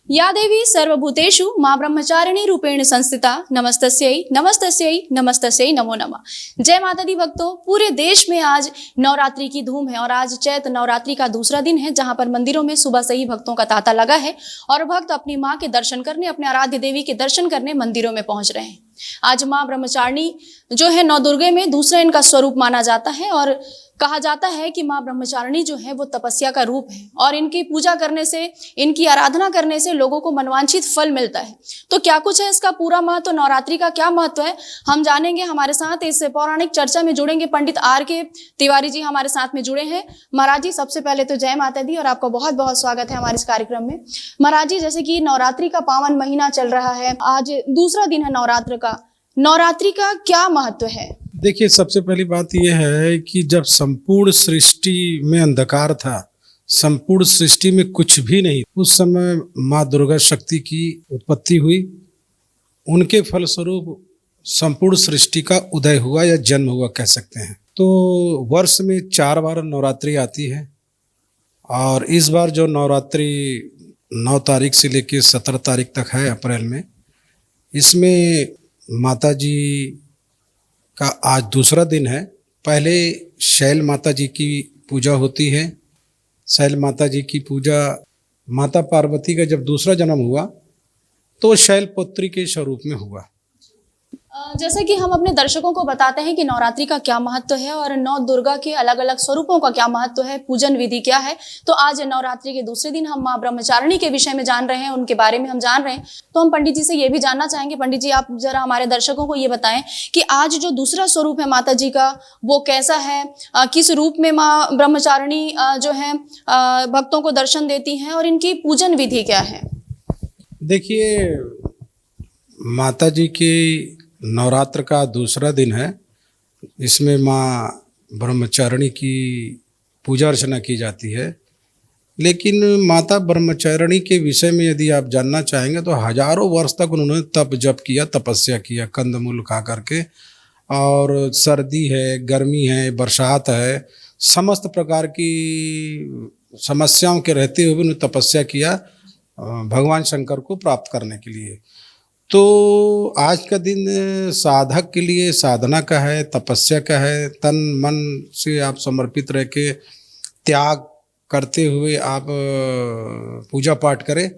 या देवी सर्वभूतेषु माँ ब्रह्मचारिणी रूपेण संस्थिता नमस्तस्यै नमस्तस्यै नमस्तस्यै नमो नमः। जय माता दी भक्तों, पूरे देश में आज नवरात्रि की धूम है और आज चैत्र नवरात्रि का दूसरा दिन है, जहां पर मंदिरों में सुबह से ही भक्तों का तांता लगा है और भक्त अपनी माँ के दर्शन करने, अपने आराध्य देवी के दर्शन करने मंदिरों में पहुंच रहे हैं। आज माँ ब्रह्मचारिणी जो है नौ दुर्गे में दूसरा इनका स्वरूप माना जाता है और कहा जाता है कि माँ ब्रह्मचारिणी जो है वो तपस्या का रूप है और इनकी पूजा करने से, इनकी आराधना करने से लोगों को मनवांछित फल मिलता है। तो क्या कुछ है इसका पूरा महत्व, नवरात्रि का क्या महत्व है, हम जानेंगे। हमारे साथ इस पौराणिक चर्चा में जुड़ेंगे पंडित R.K. तिवारी जी हमारे साथ में जुड़े हैं। महाराज जी, सबसे पहले तो जय माता दी और आपका बहुत बहुत स्वागत है हमारे इस कार्यक्रम में। महाराज जी, जैसे कि नवरात्रि का पावन महीना चल रहा है, आज दूसरा दिन है नवरात्रि का क्या महत्व है? देखिए, सबसे पहली बात यह है कि जब संपूर्ण सृष्टि में अंधकार था, संपूर्ण सृष्टि में कुछ भी नहीं, उस समय माँ दुर्गा शक्ति की उत्पत्ति हुई। उनके फलस्वरूप संपूर्ण सृष्टि का उदय हुआ या जन्म हुआ कह सकते हैं। तो वर्ष में 4 बार नवरात्रि आती है और इस बार जो नवरात्रि 9 तारीख से लेकर 17 तारीख तक है अप्रैल में, इसमें माता जी का आज दूसरा दिन है। पहले शैल माता जी की पूजा होती है। शैल माता जी की पूजा, माता पार्वती का जब दूसरा जन्म हुआ तो शैल पुत्री के स्वरूप में हुआ। जैसे कि हम अपने दर्शकों को बताते हैं कि नवरात्रि का क्या महत्व है और नौ दुर्गा के अलग अलग स्वरूपों का क्या महत्व है, पूजन विधि क्या है। तो आज नवरात्रि के दूसरे दिन हम माँ ब्रह्मचारिणी के विषय में जान रहे हैं, उनके बारे में हम जान रहे हैं। तो हम पंडित जी से ये भी जानना चाहेंगे। पंडित जी, आप जरा हमारे दर्शकों को ये बताएं कि आज जो दूसरा स्वरूप है माता जी का, वो कैसा है, किस रूप में माँ ब्रह्मचारिणी जो है भक्तों को दर्शन देती हैं और इनकी पूजन विधि क्या है? देखिए, माता जी की नवरात्र का दूसरा दिन है। इसमें माँ ब्रह्मचारिणी की पूजा अर्चना की जाती है। लेकिन माता ब्रह्मचारिणी के विषय में यदि आप जानना चाहेंगे तो हजारों वर्ष तक उन्होंने तप जप किया, तपस्या किया, कंदमूल खा करके। और सर्दी है, गर्मी है, बरसात है, समस्त प्रकार की समस्याओं के रहते हुए उन्होंने तपस्या किया भगवान शंकर को प्राप्त करने के लिए। तो आज का दिन साधक के लिए साधना का है, तपस्या का है। तन मन से आप समर्पित रह के त्याग करते हुए आप पूजा पाठ करें।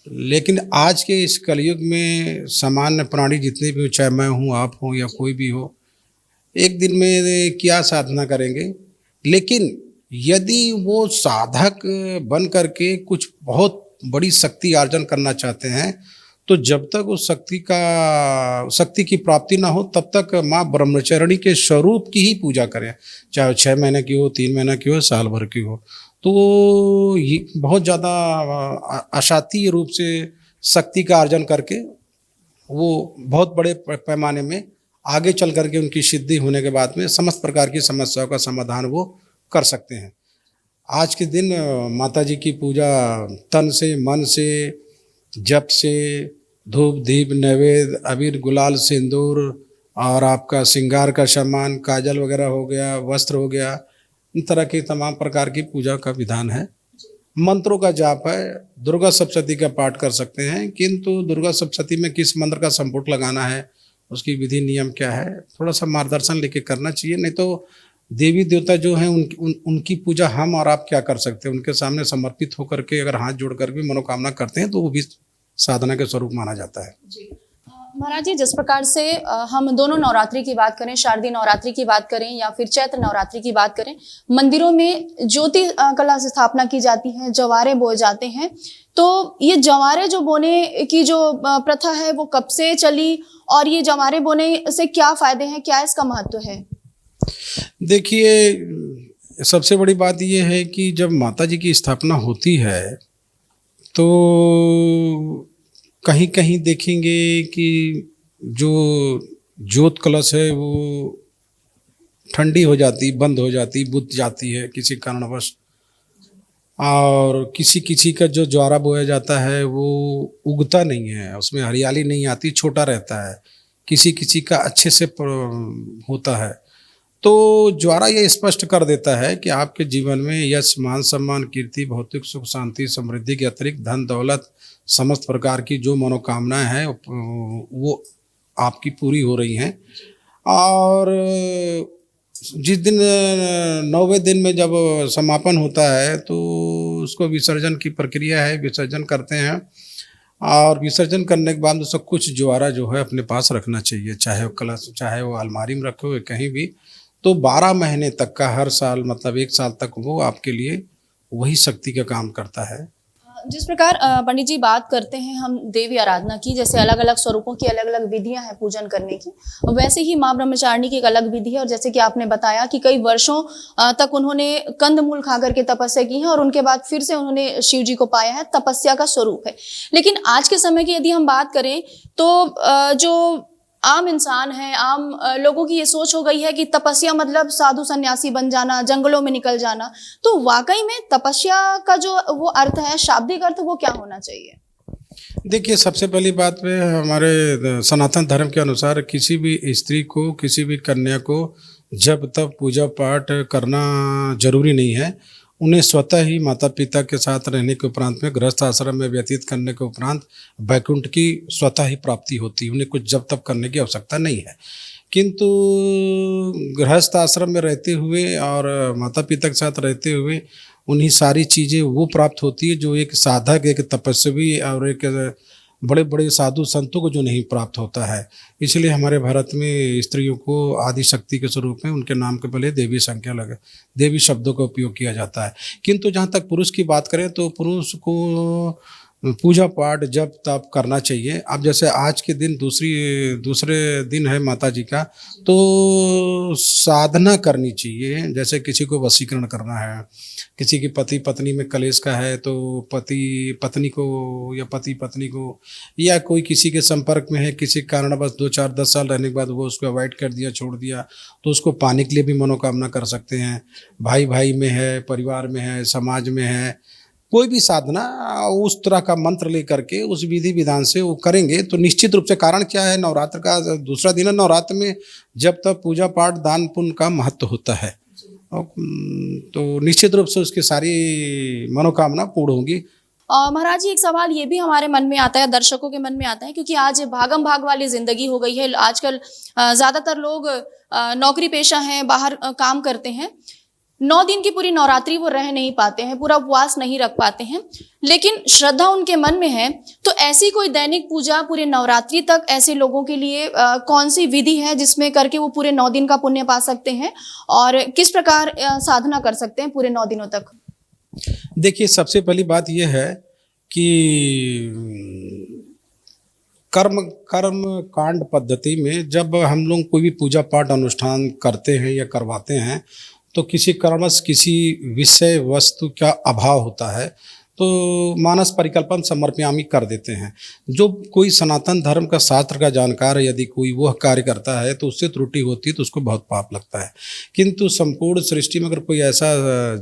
लेकिन आज के इस कलयुग में सामान्य प्राणी जितने भी हो, चाहे मैं हूँ, आप हो या कोई भी हो, एक दिन में क्या साधना करेंगे। लेकिन यदि वो साधक बन करके कुछ बहुत बड़ी शक्ति अर्जन करना चाहते हैं तो जब तक उस शक्ति की प्राप्ति ना हो तब तक माँ ब्रह्मचारिणी के स्वरूप की ही पूजा करें, चाहे 6 महीने की हो, 3 महीने की हो, साल भर की हो। तो ये बहुत ज़्यादा अशातीय रूप से शक्ति का अर्जन करके वो बहुत बड़े पैमाने में आगे चल करके उनकी सिद्धि होने के बाद में समस्त प्रकार की समस्याओं का समाधान वो कर सकते हैं। आज के दिन माता जी की पूजा तन से, मन से, जप से, धूप दीप नैवेद्य, अबीर गुलाल सिंदूर और आपका श्रृंगार का सामान, काजल वगैरह हो गया, वस्त्र हो गया, इन तरह की तमाम प्रकार की पूजा का विधान है। मंत्रों का जाप है। दुर्गा सप्तशती का पाठ कर सकते हैं, किंतु दुर्गा सप्तशती में किस मंत्र का संपुट लगाना है, उसकी विधि नियम क्या है, थोड़ा सा मार्गदर्शन लेके करना चाहिए। नहीं तो देवी देवता जो हैं उनकी पूजा हम और आप क्या कर सकते हैं। उनके सामने समर्पित होकर के अगर हाथ जोड़ कर भी मनोकामना करते हैं तो वो भी साधना के स्वरूप माना जाता है। जी महाराज जी, जिस प्रकार से हम दोनों नवरात्रि की बात करें, शारदीय नवरात्रि की बात करें या फिर चैत्र नवरात्रि की बात करें, मंदिरों में ज्योति कला से स्थापना की जाती है, जवारे बोए जाते हैं। तो ये जवारे जो बोने की जो प्रथा है वो कब से चली और ये जवारे बोने से क्या फायदे हैं, क्या इसका महत्व है? देखिए, सबसे बड़ी बात यह है कि जब माता जी की स्थापना होती है तो कहीं कहीं देखेंगे कि जो ज्योत कलश है वो ठंडी हो जाती, बंद हो जाती, बुझ जाती है किसी कारणवश। और किसी किसी का जो ज्वारा बोया जाता है वो उगता नहीं है, उसमें हरियाली नहीं आती, छोटा रहता है। किसी किसी का अच्छे से होता है। तो ज्वारा ये स्पष्ट कर देता है कि आपके जीवन में यश, मान सम्मान, कीर्ति, भौतिक सुख, शांति, समृद्धि के अतिरिक्त धन दौलत, समस्त प्रकार की जो मनोकामनाएं हैं वो आपकी पूरी हो रही हैं। और जिस दिन 9वें दिन में जब समापन होता है तो उसको विसर्जन की प्रक्रिया है, विसर्जन करते हैं। और विसर्जन करने के बाद उसका कुछ ज्वारा जो है अपने पास रखना चाहिए, चाहे वो कलश, चाहे वो अलमारी में रखे हुए कहीं भी। तो 12 महीने तक का, हर साल मतलब 1 साल तक वो आपके लिए वही शक्ति का काम करता है। जिस प्रकार पंडित जी बात करते हैं हम देवी आराधना की, जैसे अलग अलग स्वरूपों की अलग अलग विधियां हैं पूजन करने की, वैसे ही माँ ब्रह्मचारिणी की एक अलग विधि है। और जैसे कि आपने बताया कि कई वर्षों तक उन्होंने कंदमूल खा करके तपस्या की है और उनके बाद फिर से उन्होंने शिव जी को पाया है, तपस्या का स्वरूप है। लेकिन आज के समय की यदि हम बात करें तो जो आम इंसान है, आम लोगों की ये सोच हो गई है कि तपस्या मतलब साधु सन्यासी बन जाना, जंगलों में निकल जाना। तो वाकई में तपस्या का जो वो अर्थ है, शाब्दिक अर्थ, वो क्या होना चाहिए? देखिए, सबसे पहली बात में हमारे सनातन धर्म के अनुसार किसी भी स्त्री को, किसी भी कन्या को जब तक पूजा पाठ करना जरूरी नहीं है। उन्हें स्वतः ही माता पिता के साथ रहने के उपरांत में, गृहस्थ आश्रम में व्यतीत करने के उपरांत वैकुंठ की स्वतः ही प्राप्ति होती है। उन्हें कुछ जब तक करने की आवश्यकता नहीं है। किंतु गृहस्थ आश्रम में रहते हुए और माता पिता के साथ रहते हुए उन्हीं सारी चीज़ें वो प्राप्त होती है जो एक साधक, एक तपस्वी और एक बड़े बड़े साधु संतों को जो नहीं प्राप्त होता है। इसलिए हमारे भारत में स्त्रियों को आदि शक्ति के स्वरूप में उनके नाम के पहले देवी संख्या लगे, देवी शब्दों का उपयोग किया जाता है। किंतु जहाँ तक पुरुष की बात करें तो पुरुष को पूजा पाठ जब तब करना चाहिए। अब जैसे आज के दिन दूसरे दिन है माता जी का, तो साधना करनी चाहिए। जैसे किसी को वशीकरण करना है, किसी की पति पत्नी में कलेश का है तो पति पत्नी को या पति पत्नी को, या कोई किसी के संपर्क में है, किसी कारणवश 2, 4, 10 साल रहने के बाद वो उसको अवॉइड कर दिया, छोड़ दिया, तो उसको पाने के लिए भी मनोकामना कर सकते हैं। भाई भाई में है, परिवार में है, समाज में है, कोई भी साधना उस तरह का मंत्र लेकर के उस विधि विधान से वो करेंगे तो निश्चित रूप से, कारण क्या है, नवरात्र का दूसरा दिन है। नवरात्र में जब तक पूजा पाठ दान पुण्य का महत्व होता है, तो निश्चित रूप से उसकी सारी मनोकामना पूर्ण होगी। महाराज जी, एक सवाल ये भी हमारे मन में आता है, दर्शकों के मन में आता है, क्योंकि आज भागम भाग वाली जिंदगी हो गई है। आजकल ज्यादातर लोग नौकरी पेशा हैं, बाहर काम करते हैं। 9 दिन की पूरी नवरात्रि वो रह नहीं पाते हैं, पूरा उपवास नहीं रख पाते हैं, लेकिन श्रद्धा उनके मन में है। तो ऐसी कोई दैनिक पूजा पूरे नवरात्रि तक ऐसे लोगों के लिए कौन सी विधि है जिसमें करके वो पूरे 9 दिन का पुण्य पा सकते हैं, और किस प्रकार साधना कर सकते हैं पूरे 9 दिनों तक? देखिए, सबसे पहली बात यह है कि कर्म कांड पद्धति में जब हम लोग कोई भी पूजा पाठ अनुष्ठान करते हैं या करवाते हैं तो किसी कारणवश किसी विषय वस्तु का अभाव होता है तो मानस परिकल्पन समर्पयामि कर देते हैं। जो कोई सनातन धर्म का शास्त्र का जानकार है, यदि कोई वह कार्य करता है तो उससे त्रुटि होती है तो उसको बहुत पाप लगता है। किंतु संपूर्ण सृष्टि में अगर कोई ऐसा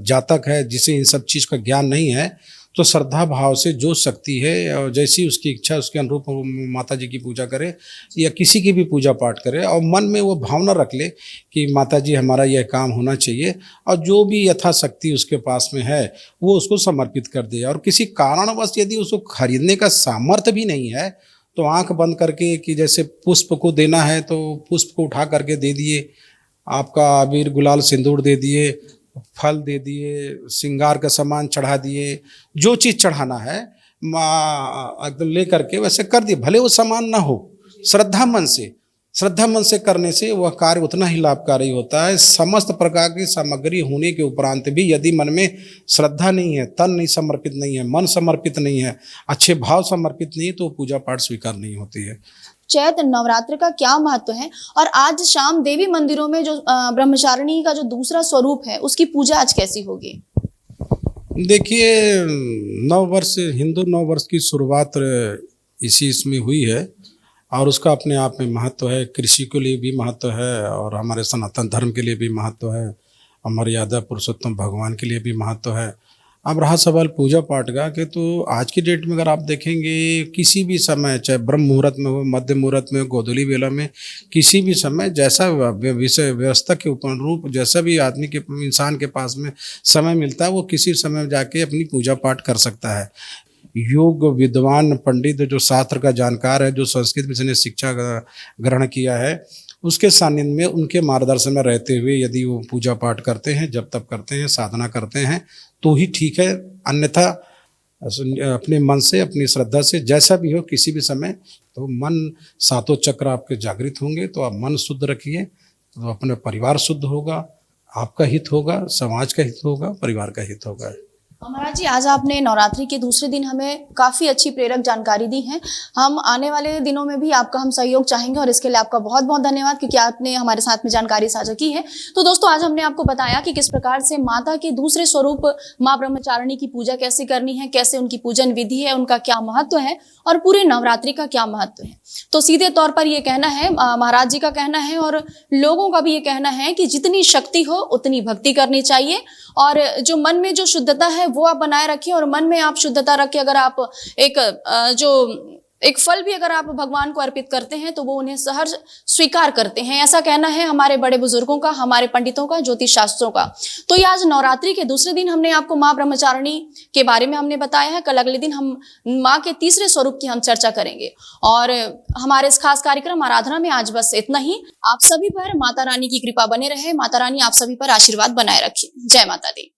जातक है जिसे इन सब चीज़ का ज्ञान नहीं है तो श्रद्धा भाव से जो शक्ति है और जैसी उसकी इच्छा उसके अनुरूप माता जी की पूजा करे या किसी की भी पूजा पाठ करे और मन में वो भावना रख ले कि माता जी हमारा यह काम होना चाहिए, और जो भी यथाशक्ति उसके पास में है वो उसको समर्पित कर दे। और किसी कारणवश यदि उसको खरीदने का सामर्थ्य भी नहीं है तो आंख बंद करके, कि जैसे पुष्प को देना है तो पुष्प को उठा करके दे दिए, आपका अबीर गुलाल सिंदूर दे दिए, फल दे दिए, श्रृंगार का सामान चढ़ा दिए, जो चीज़ चढ़ाना है ले करके वैसे कर दिए। भले वो सामान ना हो, श्रद्धा मन से करने से वह कार्य उतना ही लाभकारी होता है। समस्त प्रकार की सामग्री होने के उपरांत भी यदि मन में श्रद्धा नहीं है, तन नहीं समर्पित नहीं है, मन समर्पित नहीं है, अच्छे भाव समर्पित नहीं है, तो पूजा पाठ स्वीकार नहीं होती है। चैत्र नवरात्र का क्या महत्व है, और आज शाम देवी मंदिरों में जो ब्रह्मचारिणी का जो दूसरा स्वरूप है उसकी पूजा आज कैसी होगी? देखिए, नववर्ष, हिंदू नववर्ष की शुरुआत इसी इसमें हुई है और उसका अपने आप में महत्व है। कृषि के लिए भी महत्व है और हमारे सनातन धर्म के लिए भी महत्व है, और मर्यादा पुरुषोत्तम भगवान के लिए भी महत्व है। अब रहा सवाल पूजा पाठ का, कि तो आज की डेट में अगर आप देखेंगे किसी भी समय, चाहे ब्रह्म मुहूर्त में हो, मध्य मुहूर्त में हो, गोधूली वेला में, किसी भी समय जैसा विषय व्यवस्था के अनुरूप जैसा भी आदमी के इंसान के पास में समय मिलता है वो किसी समय जाके अपनी पूजा पाठ कर सकता है। योग विद्वान पंडित जो शास्त्र का जानकार है, जो संस्कृत में जिसने शिक्षा ग्रहण किया है, उसके सानिध्य में उनके मार्गदर्शन में रहते हुए यदि वो पूजा पाठ करते हैं, जप तप करते हैं, साधना करते हैं तो ही ठीक है। अन्यथा अपने मन से, अपनी श्रद्धा से, जैसा भी हो किसी भी समय, तो मन सातों चक्र आपके जागृत होंगे। तो आप मन शुद्ध रखिए तो अपना परिवार शुद्ध होगा, आपका हित होगा, समाज का हित होगा, परिवार का हित होगा। महाराज जी, आज आपने नवरात्रि के दूसरे दिन हमें काफ़ी अच्छी प्रेरक जानकारी दी है। हम आने वाले दिनों में भी आपका हम सहयोग चाहेंगे और इसके लिए आपका बहुत बहुत धन्यवाद, क्योंकि आपने हमारे साथ में जानकारी साझा की है। तो दोस्तों, आज हमने आपको बताया कि किस प्रकार से माता के दूसरे स्वरूप माँ ब्रह्मचारिणी की पूजा कैसे करनी है, कैसे उनकी पूजन विधि है, उनका क्या महत्व है और पूरे नवरात्रि का क्या महत्व है। तो सीधे तौर पर ये कहना है, महाराज जी का कहना है और लोगों का भी ये कहना है कि जितनी शक्ति हो उतनी भक्ति करनी चाहिए और जो मन में जो शुद्धता है वो आप बनाए रखिए। और मन में आप शुद्धता रख के अगर आप एक फल भी अगर आप भगवान को अर्पित करते हैं तो वो उन्हें सहर्ष स्वीकार करते हैं। ऐसा कहना है हमारे बड़े बुजुर्गों का, हमारे पंडितों का, ज्योतिष शास्त्रों का। तो ये आज नवरात्रि के दूसरे दिन हमने आपको माँ ब्रह्मचारिणी के बारे में हमने बताया है। कल अगले दिन हम माँ के तीसरे स्वरूप की हम चर्चा करेंगे। और हमारे इस खास कार्यक्रम आराधना में आज बस इतना ही। आप सभी पर माता रानी की कृपा बने रहे। माता रानी आप सभी पर आशीर्वाद बनाए रखी। जय माता दी।